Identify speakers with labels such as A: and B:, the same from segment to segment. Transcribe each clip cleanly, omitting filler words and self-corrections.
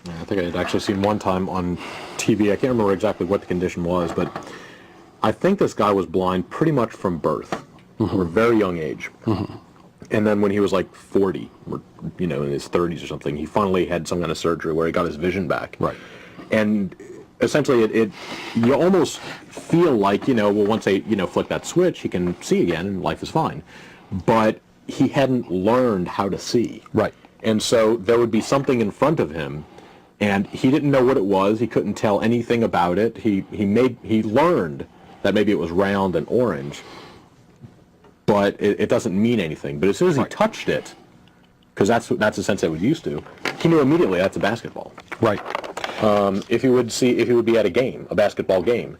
A: I think I had actually seen one time on TV, I can't remember exactly what the condition was, but I think this guy was blind pretty much from birth, or a very young age. And then when he was like 40, or, in his 30s or something, he finally had some kind of surgery where he got his vision back.
B: Right.
A: And essentially, you almost feel like, once they, flick that switch, he can see again and life is fine. But he hadn't learned how to see.
B: Right.
A: And so there would be something in front of him, and he didn't know what it was. He couldn't tell anything about it. He learned that maybe it was round and orange, but it doesn't mean anything. But as soon as he touched it, because that's the sense I was used to, he knew immediately that's a basketball.
B: Right.
A: If he would be at a basketball game,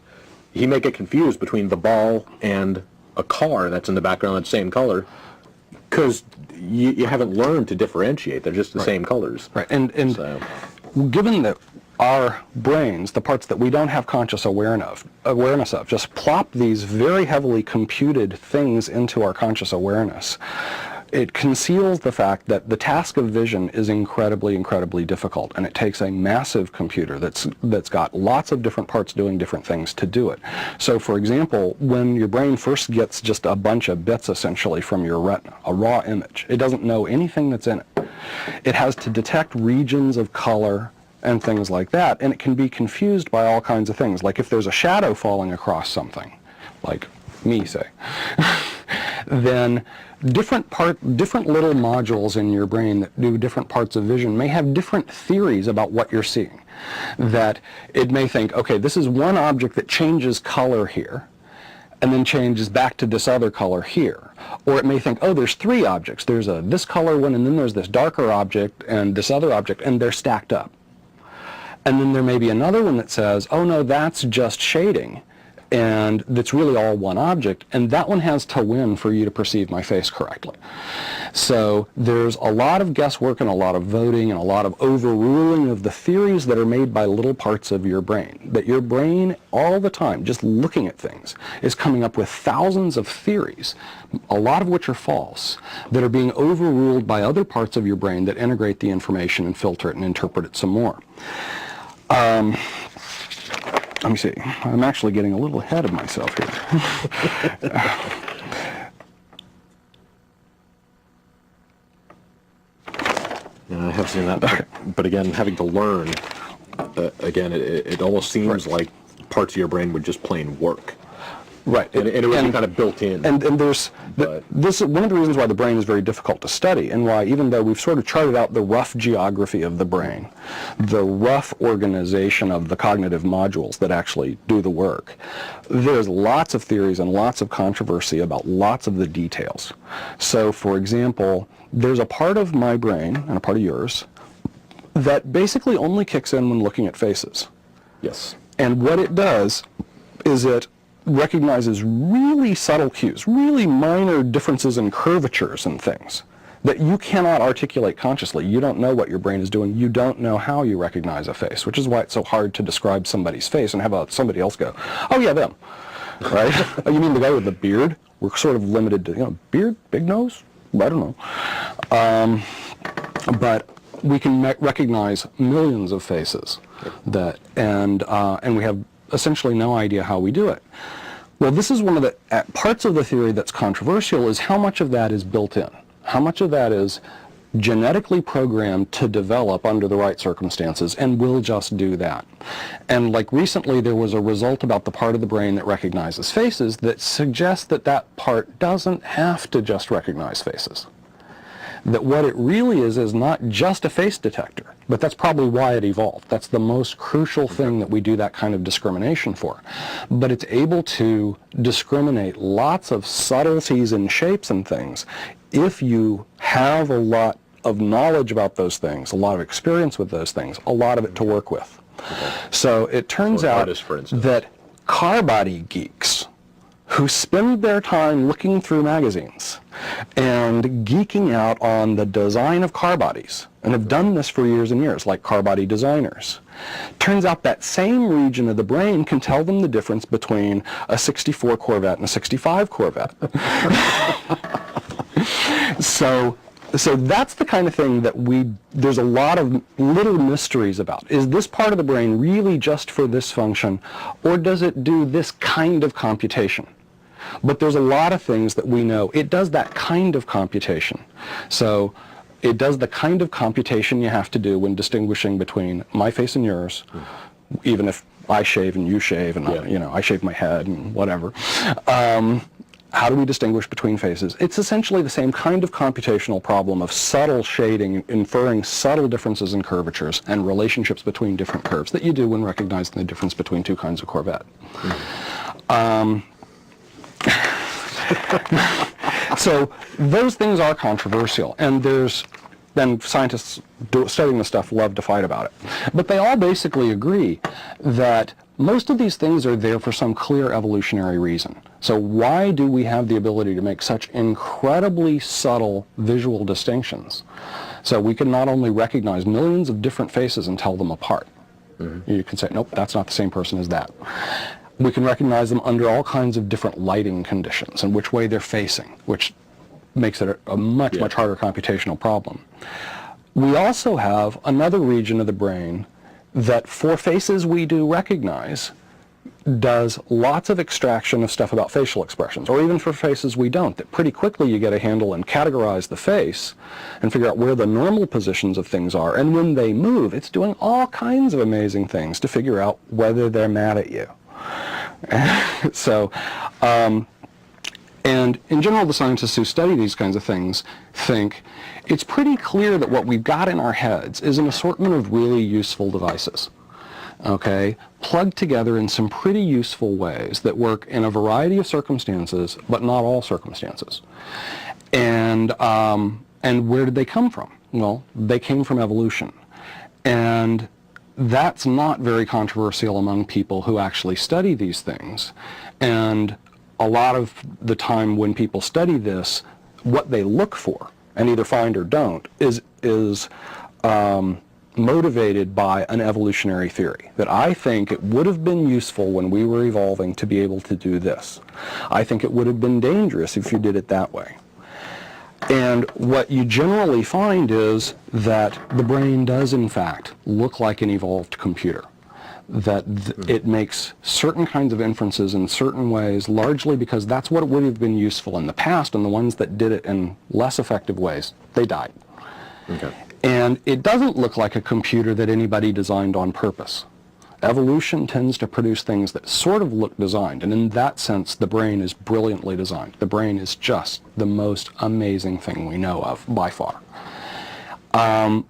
A: he may get confused between the ball and a car that's in the background that's the same color, because you haven't learned to differentiate. They're just the same colors.
B: Right. And so, given that our brains, the parts that we don't have conscious awareness of, just plop these very heavily computed things into our conscious awareness, it conceals the fact that the task of vision is incredibly, incredibly difficult, and it takes a massive computer that's got lots of different parts doing different things to do it. So, for example, when your brain first gets just a bunch of bits, essentially, from your retina, a raw image, it doesn't know anything that's in it. It has to detect regions of color and things like that, and it can be confused by all kinds of things, like if there's a shadow falling across something, like me, say, then different little modules in your brain that do different parts of vision may have different theories about what you're seeing. That it may think, okay, this is one object that changes color here, and then changes back to this other color here. Or it may think, oh, there's three objects. There's this color one, and then there's this darker object, and this other object, and they're stacked up. And then there may be another one that says, oh no, that's just shading, and that's really all one object, and that one has to win for you to perceive my face correctly. So there's a lot of guesswork and a lot of voting and a lot of overruling of the theories that are made by little parts of your brain. That your brain, all the time, just looking at things, is coming up with thousands of theories, a lot of which are false, that are being overruled by other parts of your brain that integrate the information and filter it and interpret it some more. Let me see. I'm actually getting a little ahead of myself here.
A: I have seen that, but again, having to learn, again, it almost seems like parts of your brain would just plain work.
B: Right.
A: And it would be kind of built in.
B: And there's, this is one of the reasons why the brain is very difficult to study, and why, even though we've sort of charted out the rough geography of the brain, the rough organization of the cognitive modules that actually do the work, there's lots of theories and lots of controversy about lots of the details. So, for example, there's a part of my brain, and a part of yours, that basically only kicks in when looking at faces.
A: Yes.
B: And what it does is it recognizes really subtle cues, really minor differences in curvatures and things that you cannot articulate consciously. You don't know what your brain is doing. You don't know how you recognize a face, which is why it's so hard to describe somebody's face and have somebody else go, oh yeah, them, right? Oh, you mean the guy with the beard? We're sort of limited to, beard, big nose? I don't know. But we can recognize millions of faces and we have essentially no idea how we do it. Well, this is one of the parts of the theory that's controversial, is how much of that is built in. How much of that is genetically programmed to develop under the right circumstances and will just do that. And like recently there was a result about the part of the brain that recognizes faces that suggests that that part doesn't have to just recognize faces. That what it really is not just a face detector, but that's probably why it evolved. That's the most crucial thing that we do that kind of discrimination for. But it's able to discriminate lots of subtleties and shapes and things if you have a lot of knowledge about those things, a lot of experience with those things, a lot of it to work with. Okay. So it turns out that car body geeks who spend their time looking through magazines and geeking out on the design of car bodies, and have done this for years and years, like car body designers. Turns out that same region of the brain can tell them the difference between a 64 Corvette and a 65 Corvette. So So that's the kind of thing that there's a lot of little mysteries about. Is this part of the brain really just for this function, or does it do this kind of computation? But there's a lot of things that we know. It does that kind of computation. So it does the kind of computation you have to do when distinguishing between my face and yours, even if I shave and you shave, and I shave my head and whatever. How do we distinguish between faces? It's essentially the same kind of computational problem of subtle shading, inferring subtle differences in curvatures and relationships between different curves that you do when recognizing the difference between two kinds of Corvette. So those things are controversial, and scientists studying this stuff love to fight about it. But they all basically agree that most of these things are there for some clear evolutionary reason. So why do we have the ability to make such incredibly subtle visual distinctions? So we can not only recognize millions of different faces and tell them apart. You can say, nope, that's not the same person as that. We can recognize them under all kinds of different lighting conditions and which way they're facing, which makes it a much harder computational problem. We also have another region of the brain that for faces we do recognize does lots of extraction of stuff about facial expressions, or even for faces we don't, that pretty quickly you get a handle and categorize the face and figure out where the normal positions of things are, and when they move, it's doing all kinds of amazing things to figure out whether they're mad at you. So, and in general, the scientists who study these kinds of things think it's pretty clear that what we've got in our heads is an assortment of really useful devices, okay, plugged together in some pretty useful ways that work in a variety of circumstances, but not all circumstances. And where did they come from? Well, they came from evolution. And that's not very controversial among people who actually study these things. And a lot of the time when people study this, what they look for, and either find or don't, is motivated by an evolutionary theory, that I think it would have been useful when we were evolving to be able to do this. I think it would have been dangerous if you did it that way. And what you generally find is that the brain does, in fact, look like an evolved computer. That it makes certain kinds of inferences in certain ways, largely because that's what would have been useful in the past, and the ones that did it in less effective ways, they died. Okay. And it doesn't look like a computer that anybody designed on purpose. Evolution tends to produce things that sort of look designed, and in that sense, the brain is brilliantly designed. The brain is just the most amazing thing we know of, by far.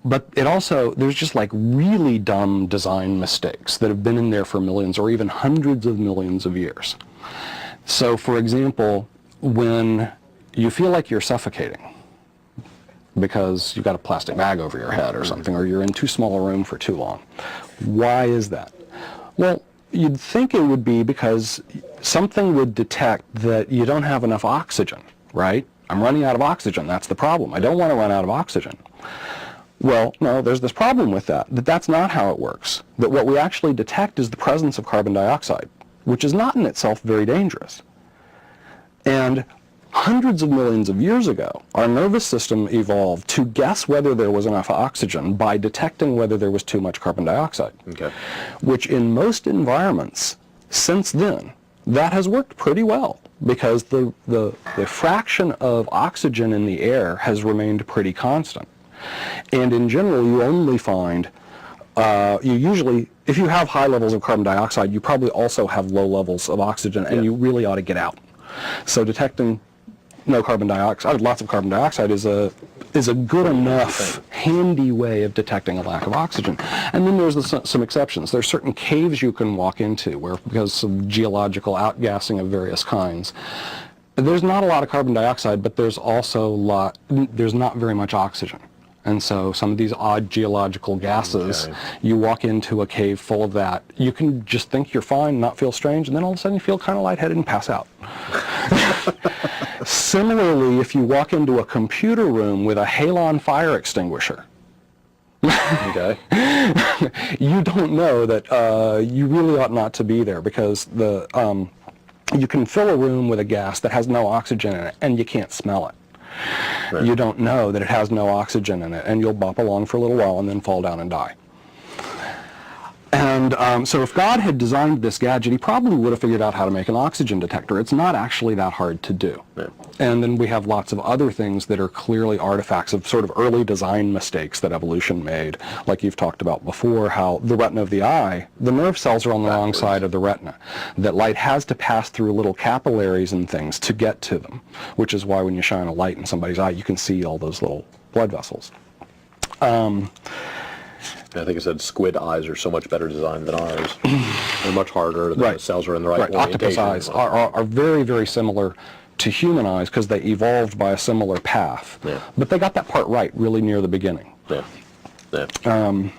B: But it also, there's just like really dumb design mistakes that have been in there for millions or even hundreds of millions of years. So, for example, when you feel like you're suffocating because you've got a plastic bag over your head or something, or you're in too small a room for too long, why is that? Well, you'd think it would be because something would detect that you don't have enough oxygen, right? I'm running out of oxygen, that's the problem. I don't want to run out of oxygen. Well, no, there's this problem with that that's not how it works. That what we actually detect is the presence of carbon dioxide, which is not in itself very dangerous. And hundreds of millions of years ago, our nervous system evolved to guess whether there was enough oxygen by detecting whether there was too much carbon dioxide. Okay. Which in most environments, since then, that has worked pretty well, because the fraction of oxygen in the air has remained pretty constant. And in general, you only find, you usually, if you have high levels of carbon dioxide, you probably also have low levels of oxygen, and you really ought to get out. So detecting no carbon dioxide, lots of carbon dioxide is a good enough, handy way of detecting a lack of oxygen. And then there's some exceptions. There's certain caves you can walk into where, because of geological outgassing of various kinds, there's not a lot of carbon dioxide, but there's also there's not very much oxygen. And so some of these odd geological gases, you walk into a cave full of that, you can just think you're fine, not feel strange, and then all of a sudden you feel kind of lightheaded and pass out. Similarly, if you walk into a computer room with a halon fire extinguisher, okay, you don't know that you really ought not to be there, because you can fill a room with a gas that has no oxygen in it and you can't smell it.
A: Right.
B: You don't know that it has no oxygen in it, and you'll bop along for a little while and then fall down and die. And so if God had designed this gadget, he probably would have figured out how to make an oxygen detector. It's not actually that hard to do.
A: Yeah.
B: And then we have lots of other things that are clearly artifacts of sort of early design mistakes that evolution made, like you've talked about before, how the retina of the eye, the nerve cells are on the wrong side of the retina, that light has to pass through little capillaries and things to get to them, which is why when you shine a light in somebody's eye, you can see all those little blood vessels.
A: I think it said squid eyes are so much better designed than ours. They're much harder. The cells are in the right
B: Octopus
A: orientation.
B: eyes are very, very similar to human eyes because they evolved by a similar path.
A: Yeah.
B: But they got that part right really near the beginning.
A: Yeah. Yeah.